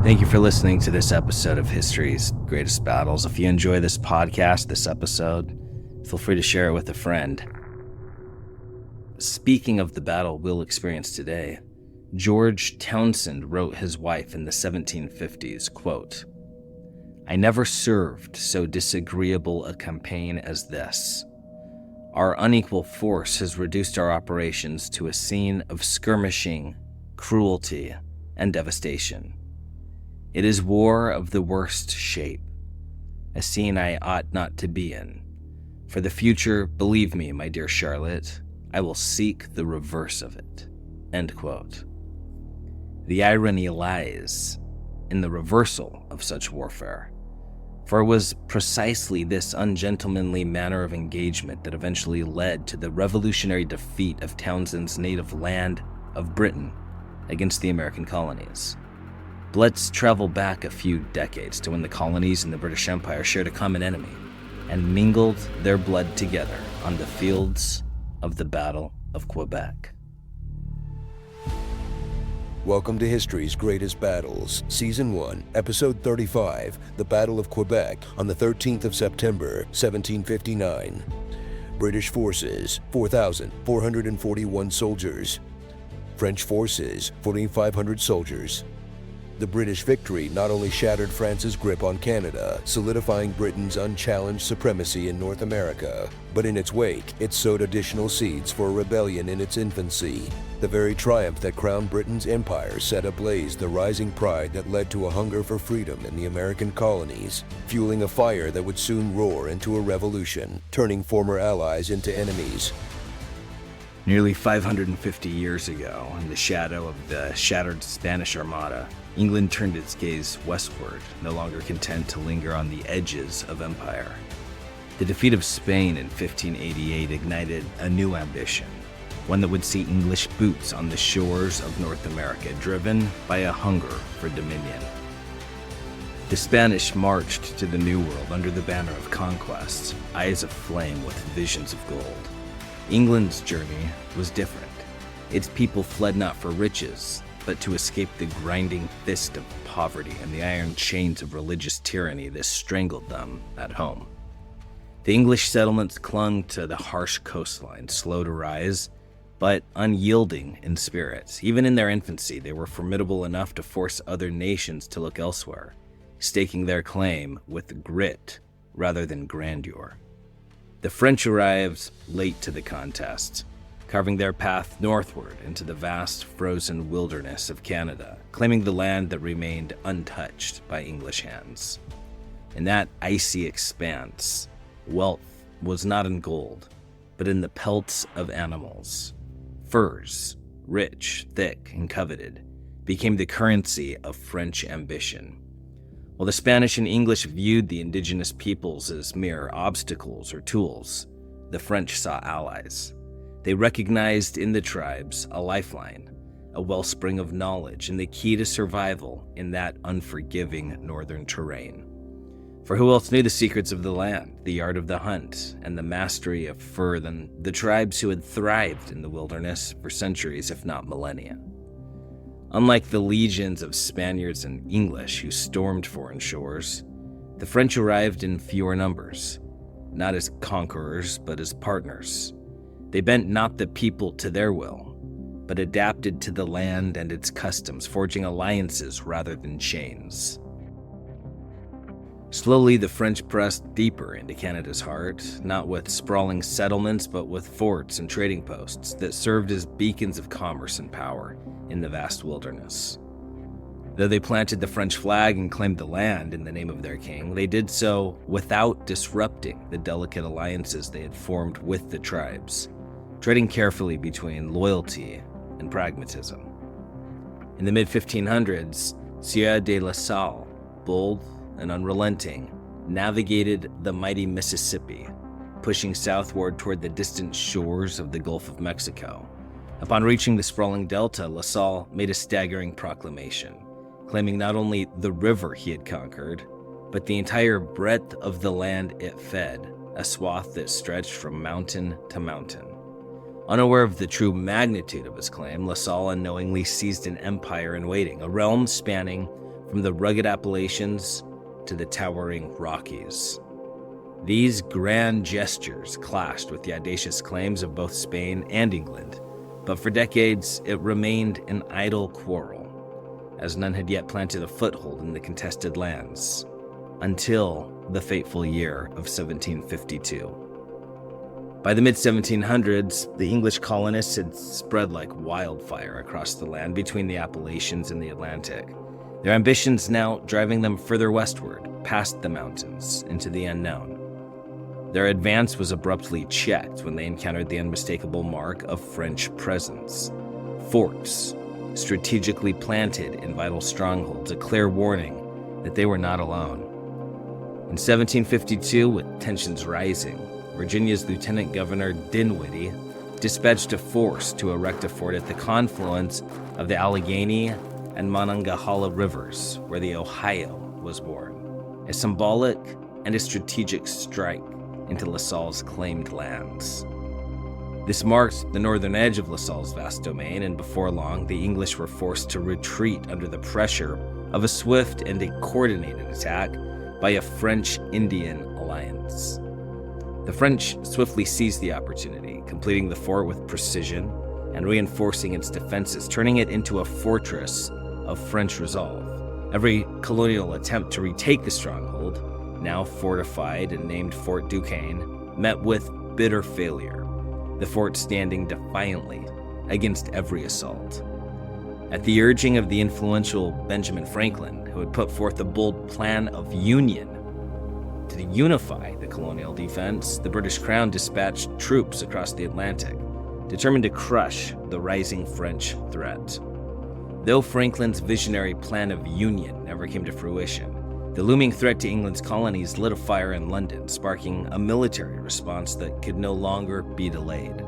Thank you for listening to this episode of History's Greatest Battles. If you enjoy this podcast, this episode, feel free to share it with a friend. Speaking of the battle we'll experience today, George Townshend wrote his wife in the 1750s, quote, "I never served so disagreeable a campaign as this. Our unequal force has reduced our operations to a scene of skirmishing, cruelty, and devastation. It is war of the worst shape, a scene I ought not to be in. For the future, believe me, my dear Charlotte, I will seek the reverse of it." End quote. The irony lies in the reversal of such warfare, for it was precisely this ungentlemanly manner of engagement that eventually led to the revolutionary defeat of Townshend's native land of Britain against the American colonies. But let's travel back a few decades to when the colonies and the British Empire shared a common enemy and mingled their blood together on the fields of the Battle of Quebec. Welcome to History's Greatest Battles, Season 1, Episode 35, The Battle of Quebec on the 13th of September, 1759. British forces, 4,441 soldiers. French forces, 4,500 soldiers. The British victory not only shattered France's grip on Canada, solidifying Britain's unchallenged supremacy in North America, but in its wake, it sowed additional seeds for a rebellion in its infancy. The very triumph that crowned Britain's empire set ablaze the rising pride that led to a hunger for freedom in the American colonies, fueling a fire that would soon roar into a revolution, turning former allies into enemies. Nearly 550 years ago, in the shadow of the shattered Spanish Armada, England turned its gaze westward, no longer content to linger on the edges of empire. The defeat of Spain in 1588 ignited a new ambition, one that would see English boots on the shores of North America, driven by a hunger for dominion. The Spanish marched to the New World under the banner of conquest, eyes aflame with visions of gold. England's journey was different. Its people fled not for riches, but to escape the grinding fist of poverty and the iron chains of religious tyranny that strangled them at home. The English settlements clung to the harsh coastline, slow to rise, but unyielding in spirit. Even in their infancy, they were formidable enough to force other nations to look elsewhere, staking their claim with grit rather than grandeur. The French arrived late to the contest, carving their path northward into the vast frozen wilderness of Canada, claiming the land that remained untouched by English hands. In that icy expanse, wealth was not in gold, but in the pelts of animals. Furs, rich, thick, and coveted, became the currency of French ambition. While the Spanish and English viewed the indigenous peoples as mere obstacles or tools, the French saw allies. They recognized in the tribes a lifeline, a wellspring of knowledge, and the key to survival in that unforgiving northern terrain. For who else knew the secrets of the land, the art of the hunt, and the mastery of fur than the tribes who had thrived in the wilderness for centuries, if not millennia? Unlike the legions of Spaniards and English who stormed foreign shores, the French arrived in fewer numbers, not as conquerors, but as partners. They bent not the people to their will, but adapted to the land and its customs, forging alliances rather than chains. Slowly, the French pressed deeper into Canada's heart, not with sprawling settlements, but with forts and trading posts that served as beacons of commerce and power in the vast wilderness. Though they planted the French flag and claimed the land in the name of their king, they did so without disrupting the delicate alliances they had formed with the tribes, treading carefully between loyalty and pragmatism. In the mid-1500s, Sieur de La Salle, bold and unrelenting, navigated the mighty Mississippi, pushing southward toward the distant shores of the Gulf of Mexico. Upon reaching the sprawling delta, La Salle made a staggering proclamation, claiming not only the river he had conquered, but the entire breadth of the land it fed, a swath that stretched from mountain to mountain. Unaware of the true magnitude of his claim, La Salle unknowingly seized an empire in waiting, a realm spanning from the rugged Appalachians to the towering Rockies. These grand gestures clashed with the audacious claims of both Spain and England, but for decades it remained an idle quarrel, as none had yet planted a foothold in the contested lands, until the fateful year of 1752. By the mid-1700s, the English colonists had spread like wildfire across the land between the Appalachians and the Atlantic, their ambitions now driving them further westward, past the mountains, into the unknown. Their advance was abruptly checked when they encountered the unmistakable mark of French presence. Forts, strategically planted in vital strongholds, a clear warning that they were not alone. In 1752, with tensions rising, Virginia's Lieutenant Governor Dinwiddie dispatched a force to erect a fort at the confluence of the Allegheny and Monongahela rivers, where the Ohio was born, a symbolic and a strategic strike into LaSalle's claimed lands. This marked the northern edge of LaSalle's vast domain, and before long, the English were forced to retreat under the pressure of a swift and a coordinated attack by a French-Indian alliance. The French swiftly seized the opportunity, completing the fort with precision and reinforcing its defenses, turning it into a fortress of French resolve. Every colonial attempt to retake the stronghold, now fortified and named Fort Duquesne, met with bitter failure, the fort standing defiantly against every assault. At the urging of the influential Benjamin Franklin, who had put forth a bold plan of union to unify the colonial defense, the British Crown dispatched troops across the Atlantic, determined to crush the rising French threat. Though Franklin's visionary plan of union never came to fruition, the looming threat to England's colonies lit a fire in London, sparking a military response that could no longer be delayed.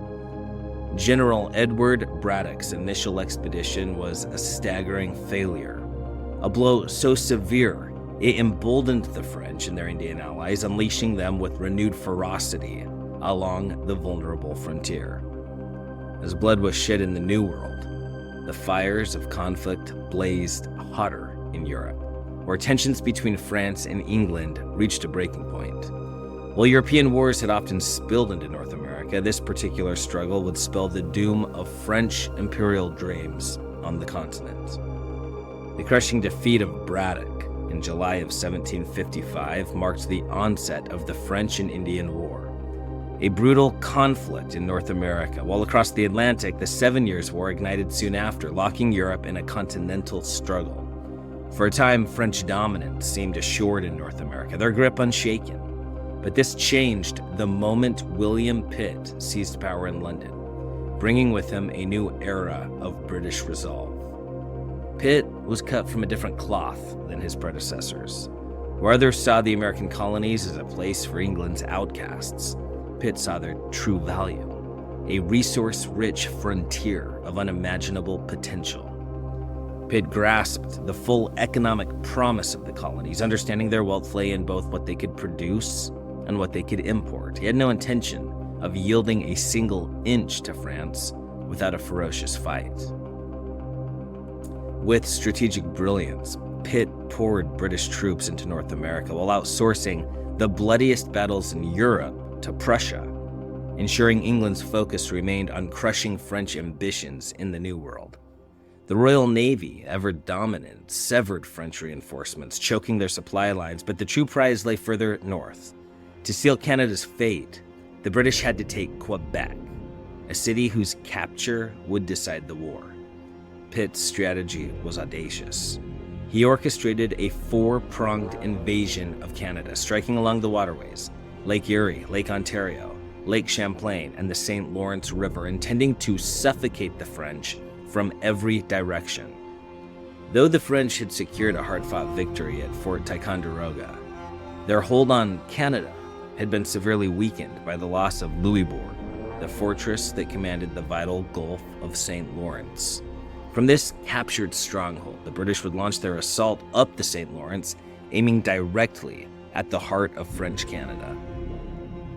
General Edward Braddock's initial expedition was a staggering failure, a blow so severe it emboldened the French and their Indian allies, unleashing them with renewed ferocity along the vulnerable frontier. As blood was shed in the New World, the fires of conflict blazed hotter in Europe, where tensions between France and England reached a breaking point. While European wars had often spilled into North America, this particular struggle would spell the doom of French imperial dreams on the continent. The crushing defeat of Braddock in July of 1755 marked the onset of the French and Indian War, a brutal conflict in North America, while across the Atlantic, the 7 Years' War ignited soon after, locking Europe in a continental struggle. For a time, French dominance seemed assured in North America, their grip unshaken. But this changed the moment William Pitt seized power in London, bringing with him a new era of British resolve. Pitt was cut from a different cloth than his predecessors. Where others saw the American colonies as a place for England's outcasts, Pitt saw their true value, a resource-rich frontier of unimaginable potential. Pitt grasped the full economic promise of the colonies, understanding their wealth lay in both what they could produce and what they could import. He had no intention of yielding a single inch to France without a ferocious fight. With strategic brilliance, Pitt poured British troops into North America while outsourcing the bloodiest battles in Europe to Prussia, ensuring England's focus remained on crushing French ambitions in the New World. The Royal Navy, ever dominant, severed French reinforcements, choking their supply lines, but the true prize lay further north. To seal Canada's fate, the British had to take Quebec, a city whose capture would decide the war. Pitt's strategy was audacious. He orchestrated a four-pronged invasion of Canada, striking along the waterways, Lake Erie, Lake Ontario, Lake Champlain, and the St. Lawrence River, intending to suffocate the French from every direction. Though the French had secured a hard-fought victory at Fort Ticonderoga, their hold on Canada had been severely weakened by the loss of Louisbourg, the fortress that commanded the vital Gulf of St. Lawrence. From this captured stronghold, the British would launch their assault up the St. Lawrence, aiming directly at the heart of French Canada.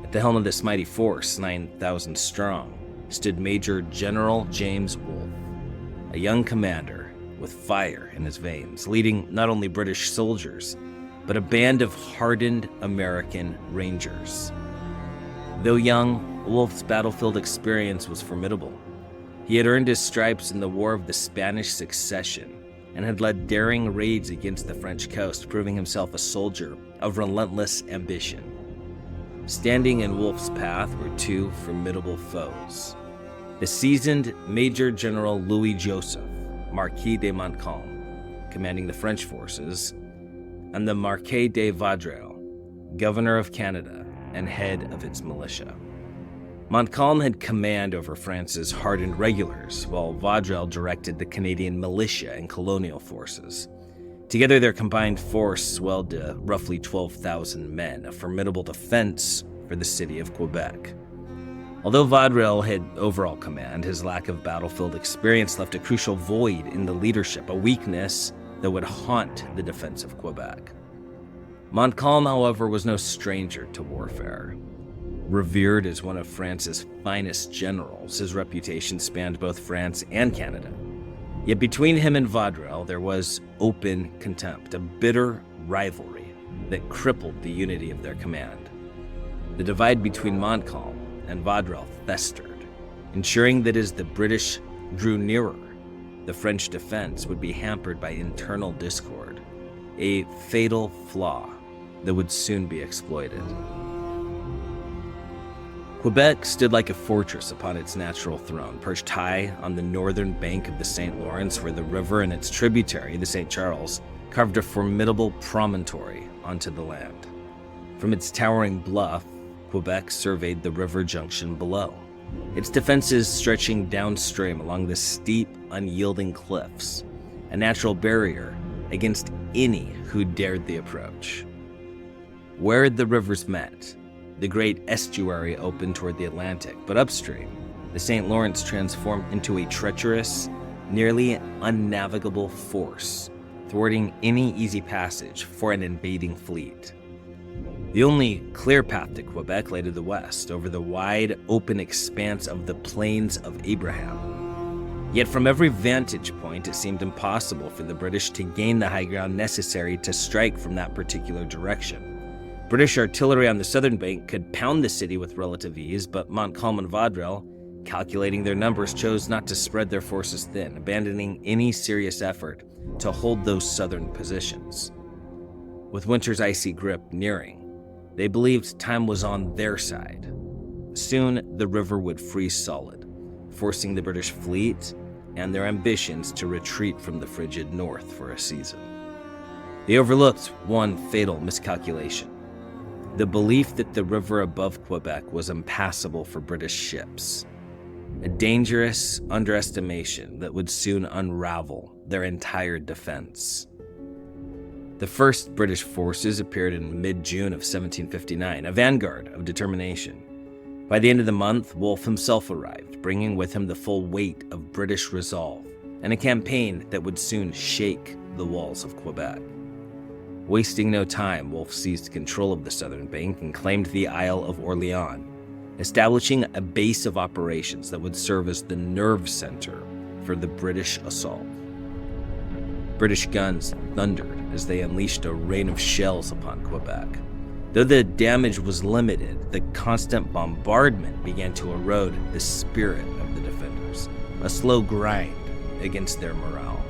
At the helm of this mighty force, 9,000 strong, stood Major General James Wolfe, a young commander with fire in his veins, leading not only British soldiers, but a band of hardened American Rangers. Though young, Wolfe's battlefield experience was formidable. He had earned his stripes in the War of the Spanish Succession and had led daring raids against the French coast, proving himself a soldier of relentless ambition. Standing in Wolfe's path were two formidable foes: the seasoned Major General Louis Joseph, Marquis de Montcalm, commanding the French forces, and the Marquis de Vaudreuil, Governor of Canada and head of its militia. Montcalm had command over France's hardened regulars, while Vaudreuil directed the Canadian militia and colonial forces. Together, their combined force swelled to roughly 12,000 men, a formidable defense for the city of Quebec. Although Vaudreuil had overall command, his lack of battlefield experience left a crucial void in the leadership, a weakness that would haunt the defense of Quebec. Montcalm, however, was no stranger to warfare. Revered as one of France's finest generals, his reputation spanned both France and Canada. Yet between him and Vaudreuil, there was open contempt, a bitter rivalry that crippled the unity of their command. The divide between Montcalm and Vaudreuil festered, ensuring that as the British drew nearer, the French defense would be hampered by internal discord, a fatal flaw that would soon be exploited. Quebec stood like a fortress upon its natural throne, perched high on the northern bank of the St. Lawrence, where the river and its tributary, the St. Charles, carved a formidable promontory onto the land. From its towering bluff, Quebec surveyed the river junction below, its defenses stretching downstream along the steep, unyielding cliffs, a natural barrier against any who dared the approach. Where the rivers met, the great estuary opened toward the Atlantic, but upstream, the St. Lawrence transformed into a treacherous, nearly unnavigable force, thwarting any easy passage for an invading fleet. The only clear path to Quebec lay to the west, over the wide, open expanse of the Plains of Abraham. Yet from every vantage point, it seemed impossible for the British to gain the high ground necessary to strike from that particular direction. British artillery on the southern bank could pound the city with relative ease, but Montcalm and Vaudreuil, calculating their numbers, chose not to spread their forces thin, abandoning any serious effort to hold those southern positions. With winter's icy grip nearing, they believed time was on their side. Soon, the river would freeze solid, forcing the British fleet and their ambitions to retreat from the frigid north for a season. They overlooked one fatal miscalculation: the belief that the river above Quebec was impassable for British ships, a dangerous underestimation that would soon unravel their entire defense. The first British forces appeared in mid-June of 1759, a vanguard of determination. By the end of the month, Wolfe himself arrived, bringing with him the full weight of British resolve and a campaign that would soon shake the walls of Quebec. Wasting no time, Wolfe seized control of the southern bank and claimed the Isle of Orleans, establishing a base of operations that would serve as the nerve center for the British assault. British guns thundered as they unleashed a rain of shells upon Quebec. Though the damage was limited, the constant bombardment began to erode the spirit of the defenders, a slow grind against their morale.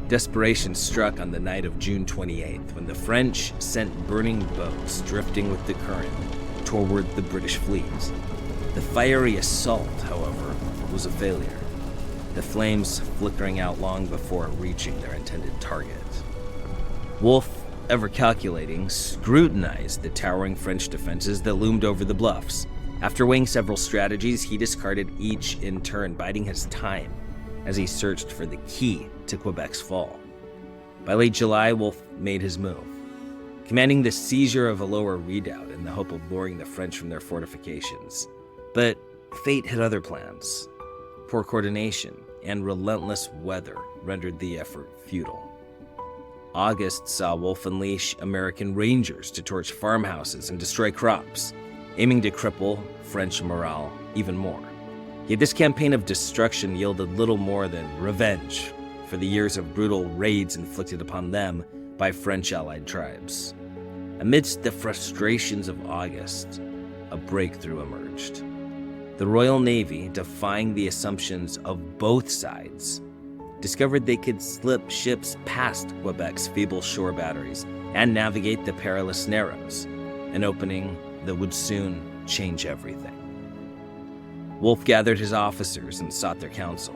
Desperation struck on the night of June 28th when the French sent burning boats drifting with the current toward the British fleet. The fiery assault, however, was a failure, the flames flickering out long before reaching their intended target. Wolfe, ever calculating, scrutinized the towering French defenses that loomed over the bluffs. After weighing several strategies, he discarded each in turn, biding his time as he searched for the key to Quebec's fall. By late July, Wolfe made his move, commanding the seizure of a lower redoubt in the hope of luring the French from their fortifications. But fate had other plans. Poor coordination and relentless weather rendered the effort futile. August saw Wolfe unleash American Rangers to torch farmhouses and destroy crops, aiming to cripple French morale even more. Yet this campaign of destruction yielded little more than revenge for the years of brutal raids inflicted upon them by French allied tribes. Amidst the frustrations of August, a breakthrough emerged. The Royal Navy, defying the assumptions of both sides, discovered they could slip ships past Quebec's feeble shore batteries and navigate the perilous Narrows, an opening that would soon change everything. Wolfe gathered his officers and sought their counsel.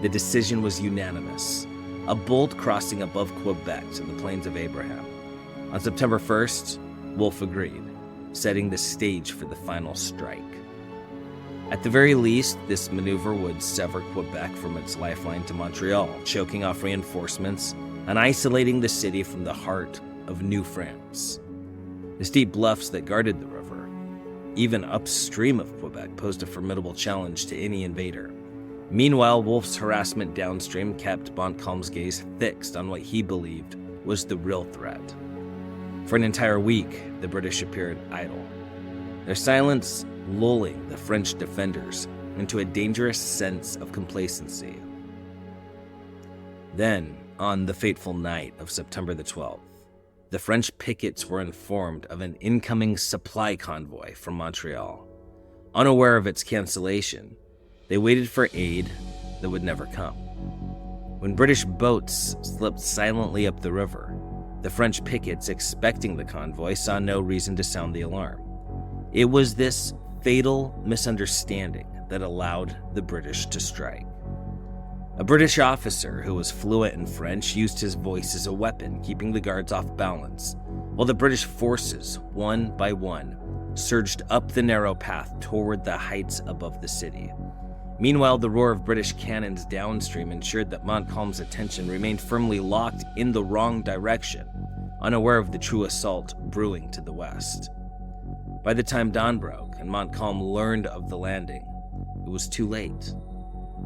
The decision was unanimous, a bold crossing above Quebec to the Plains of Abraham. On September 1st, Wolfe agreed, setting the stage for the final strike. At the very least, this maneuver would sever Quebec from its lifeline to Montreal, choking off reinforcements and isolating the city from the heart of New France. The steep bluffs that guarded the river, even upstream of Quebec, posed a formidable challenge to any invader. Meanwhile, Wolfe's harassment downstream kept Montcalm's gaze fixed on what he believed was the real threat. For an entire week, the British appeared idle, their silence lulling the French defenders into a dangerous sense of complacency. Then, on the fateful night of September the 12th, the French pickets were informed of an incoming supply convoy from Montreal. Unaware of its cancellation, they waited for aid that would never come. When British boats slipped silently up the river, the French pickets, expecting the convoy, saw no reason to sound the alarm. It was this fatal misunderstanding that allowed the British to strike. A British officer who was fluent in French used his voice as a weapon, keeping the guards off balance, while the British forces, one by one, surged up the narrow path toward the heights above the city. Meanwhile, the roar of British cannons downstream ensured that Montcalm's attention remained firmly locked in the wrong direction, unaware of the true assault brewing to the west. By the time dawn broke and Montcalm learned of the landing, it was too late.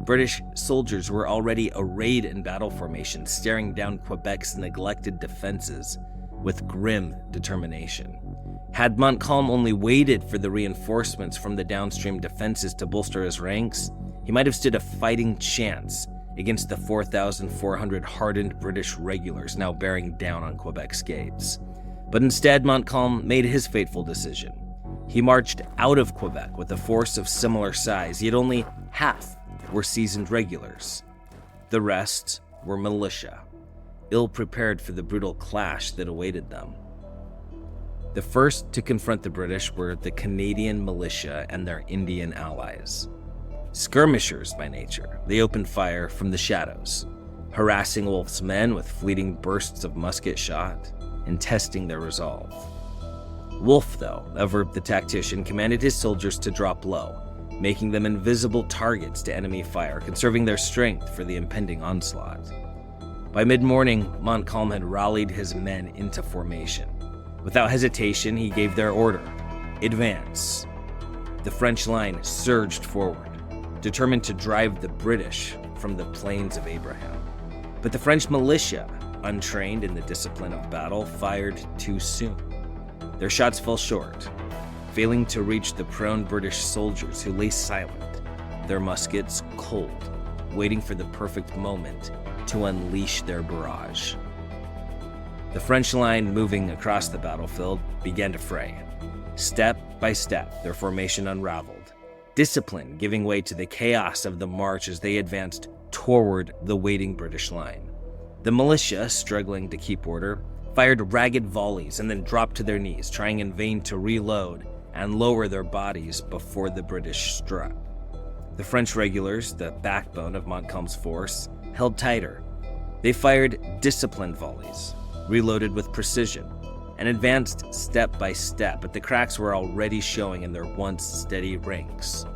British soldiers were already arrayed in battle formation, staring down Quebec's neglected defenses with grim determination. Had Montcalm only waited for the reinforcements from the downstream defenses to bolster his ranks, he might have stood a fighting chance against the 4,400 hardened British regulars now bearing down on Quebec's gates. But instead, Montcalm made his fateful decision. He marched out of Quebec with a force of similar size, yet only half were seasoned regulars. The rest were militia, ill-prepared for the brutal clash that awaited them. The first to confront the British were the Canadian militia and their Indian allies. Skirmishers by nature, they opened fire from the shadows, harassing Wolfe's men with fleeting bursts of musket shot and testing their resolve. Wolfe, though, ever the tactician, commanded his soldiers to drop low, making them invisible targets to enemy fire, conserving their strength for the impending onslaught. By mid-morning, Montcalm had rallied his men into formation. Without hesitation, he gave their order: advance. The French line surged forward, determined to drive the British from the Plains of Abraham. But the French militia, untrained in the discipline of battle, fired too soon. Their shots fell short, failing to reach the prone British soldiers who lay silent, their muskets cold, waiting for the perfect moment to unleash their barrage. The French line moving across the battlefield began to fray. Step by step, their formation unraveled, discipline giving way to the chaos of the march as they advanced toward the waiting British line. The militia, struggling to keep order, fired ragged volleys and then dropped to their knees, trying in vain to reload and lower their bodies before the British struck. The French regulars, the backbone of Montcalm's force, held tighter. They fired disciplined volleys, reloaded with precision, and advanced step by step, but the cracks were already showing in their once steady ranks.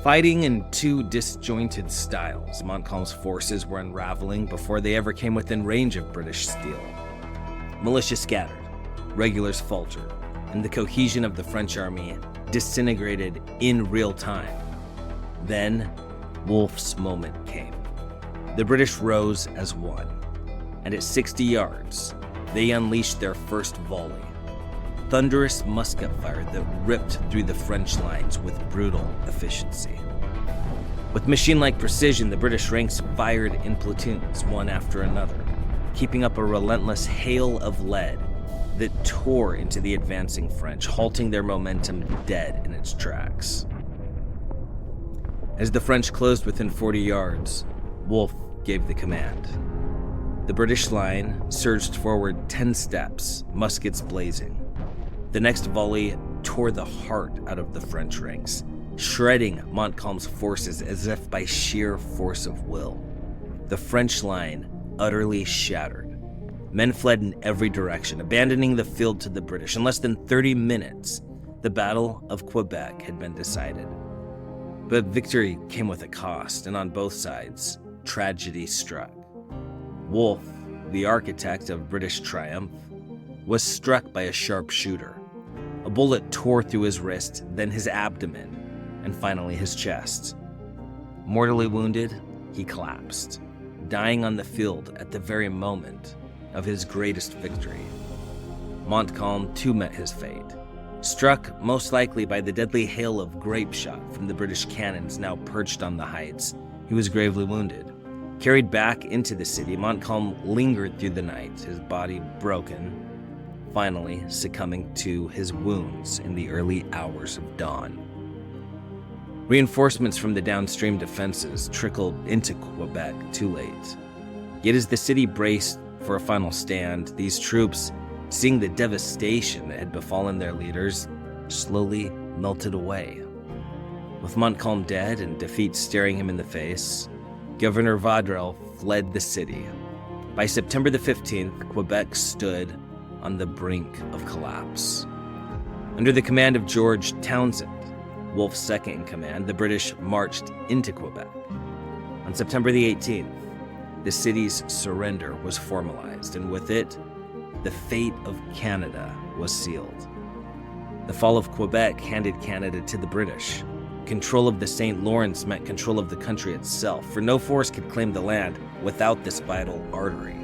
Fighting in two disjointed styles, Montcalm's forces were unraveling before they ever came within range of British steel. Militia scattered, regulars faltered, and the cohesion of the French army disintegrated in real time. Then, Wolfe's moment came. The British rose as one, and at 60 yards, they unleashed their first volley. thunderous musket fire that ripped through the French lines with brutal efficiency. With machine-like precision, the British ranks fired in platoons, one after another, keeping up a relentless hail of lead that tore into the advancing French, halting their momentum dead in its tracks. As the French closed within 40 yards, Wolfe gave the command. The British line surged forward 10 steps, muskets blazing. The next volley tore the heart out of the French ranks, shredding Montcalm's forces as if by sheer force of will. The French line utterly shattered. Men fled in every direction, abandoning the field to the British. In less than 30 minutes, the Battle of Quebec had been decided. But victory came with a cost, and on both sides, tragedy struck. Wolfe, the architect of British triumph, was struck by a sharpshooter. A bullet tore through his wrist, then his abdomen, and finally his chest. Mortally wounded, he collapsed, dying on the field at the very moment of his greatest victory. Montcalm too met his fate. Struck most likely by the deadly hail of grape shot from the British cannons now perched on the heights, he was gravely wounded. Carried back into the city, Montcalm lingered through the night, his body broken, finally succumbing to his wounds in the early hours of dawn. Reinforcements from the downstream defenses trickled into Quebec too late. Yet as the city braced for a final stand, these troops, seeing the devastation that had befallen their leaders, slowly melted away. With Montcalm dead and defeat staring him in the face, Governor Vaudreuil fled the city. By September the 15th, Quebec stood on the brink of collapse. Under the command of George Townsend, Wolfe's second in command, the British marched into Quebec. On September the 18th, the city's surrender was formalized, and with it, the fate of Canada was sealed. The fall of Quebec handed Canada to the British. Control of the St. Lawrence meant control of the country itself, for no force could claim the land without this vital artery.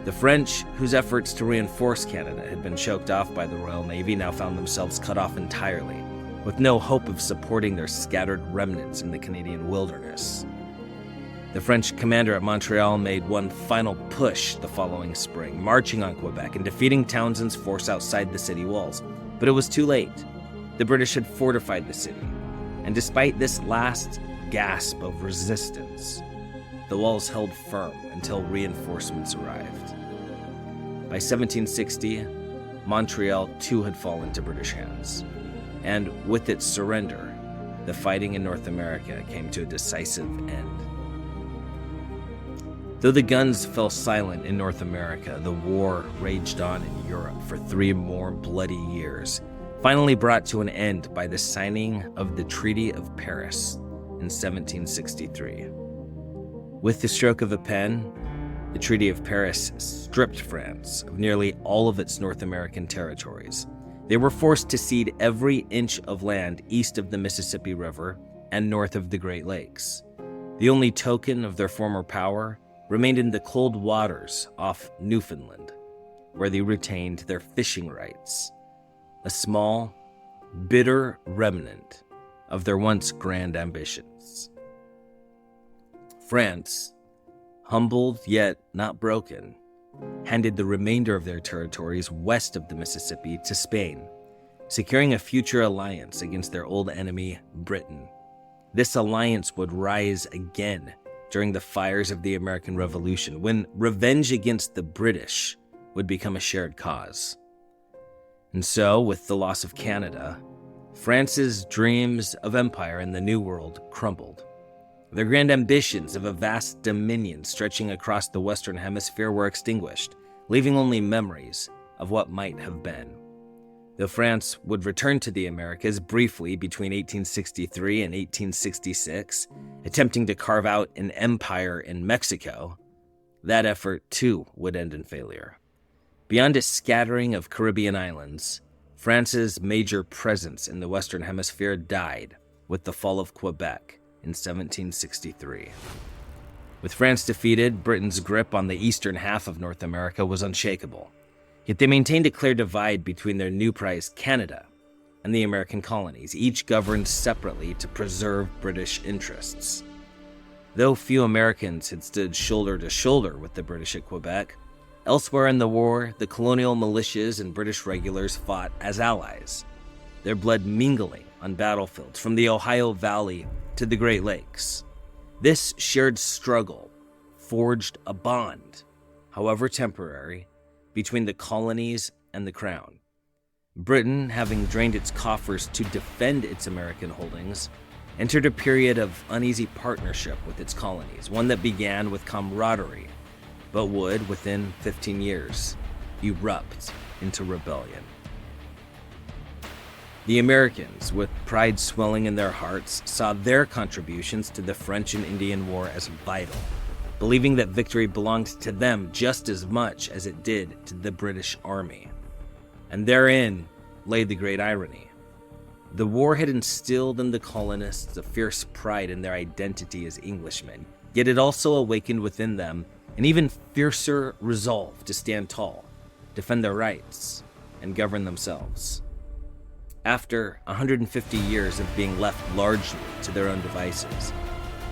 The French, whose efforts to reinforce Canada had been choked off by the Royal Navy, now found themselves cut off entirely, with no hope of supporting their scattered remnants in the Canadian wilderness. The French commander at Montreal made one final push the following spring, marching on Quebec and defeating Townsend's force outside the city walls. But it was too late. The British had fortified the city, and despite this last gasp of resistance, the walls held firm until reinforcements arrived. By 1760, Montreal too had fallen to British hands, and with its surrender, the fighting in North America came to a decisive end. Though the guns fell silent in North America, the war raged on in Europe for 3 more bloody years, finally brought to an end by the signing of the Treaty of Paris in 1763. With the stroke of a pen, the Treaty of Paris stripped France of nearly all of its North American territories. They were forced to cede every inch of land east of the Mississippi River and north of the Great Lakes. The only token of their former power remained in the cold waters off Newfoundland, where they retained their fishing rights, a small, bitter remnant of their once grand ambitions. France, humbled yet not broken, handed the remainder of their territories west of the Mississippi to Spain, securing a future alliance against their old enemy, Britain. This alliance would rise again during the fires of the American Revolution, when revenge against the British would become a shared cause. And so, with the loss of Canada, France's dreams of empire in the New World crumbled. Their grand ambitions of a vast dominion stretching across the Western Hemisphere were extinguished, leaving only memories of what might have been. Though France would return to the Americas briefly between 1863 and 1866, attempting to carve out an empire in Mexico, that effort too would end in failure. Beyond a scattering of Caribbean islands, France's major presence in the Western Hemisphere died with the fall of Quebec in 1763. With France defeated, Britain's grip on the eastern half of North America was unshakable. Yet they maintained a clear divide between their new prize, Canada, and the American colonies, each governed separately to preserve British interests. Though few Americans had stood shoulder to shoulder with the British at Quebec, elsewhere in the war, the colonial militias and British regulars fought as allies, their blood mingling on battlefields from the Ohio Valley to the Great Lakes. This shared struggle forged a bond, however temporary, between the colonies and the Crown. Britain, having drained its coffers to defend its American holdings, entered a period of uneasy partnership with its colonies, one that began with camaraderie, but would, within 15 years, erupt into rebellion. The Americans, with pride swelling in their hearts, saw their contributions to the French and Indian War as vital, believing that victory belonged to them just as much as it did to the British Army. And therein lay the great irony. The war had instilled in the colonists a fierce pride in their identity as Englishmen, yet it also awakened within them an even fiercer resolve to stand tall, defend their rights, and govern themselves. After 150 years of being left largely to their own devices,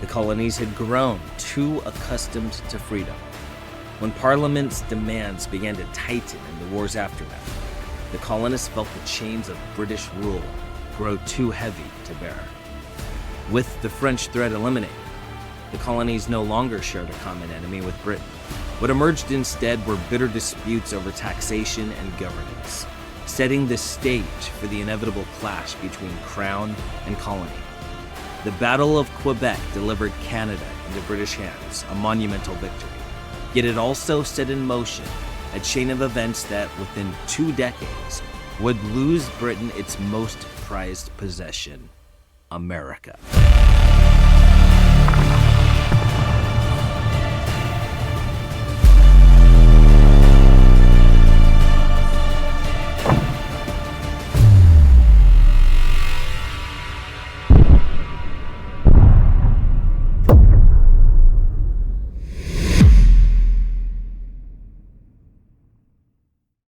the colonies had grown too accustomed to freedom. When Parliament's demands began to tighten in the war's aftermath, the colonists felt the chains of British rule grow too heavy to bear. With the French threat eliminated, the colonies no longer shared a common enemy with Britain. What emerged instead were bitter disputes over taxation and governance, setting the stage for the inevitable clash between Crown and colony. The Battle of Quebec delivered Canada into British hands, a monumental victory. Yet it also set in motion a chain of events that, within 2 decades, would lose Britain its most prized possession, America.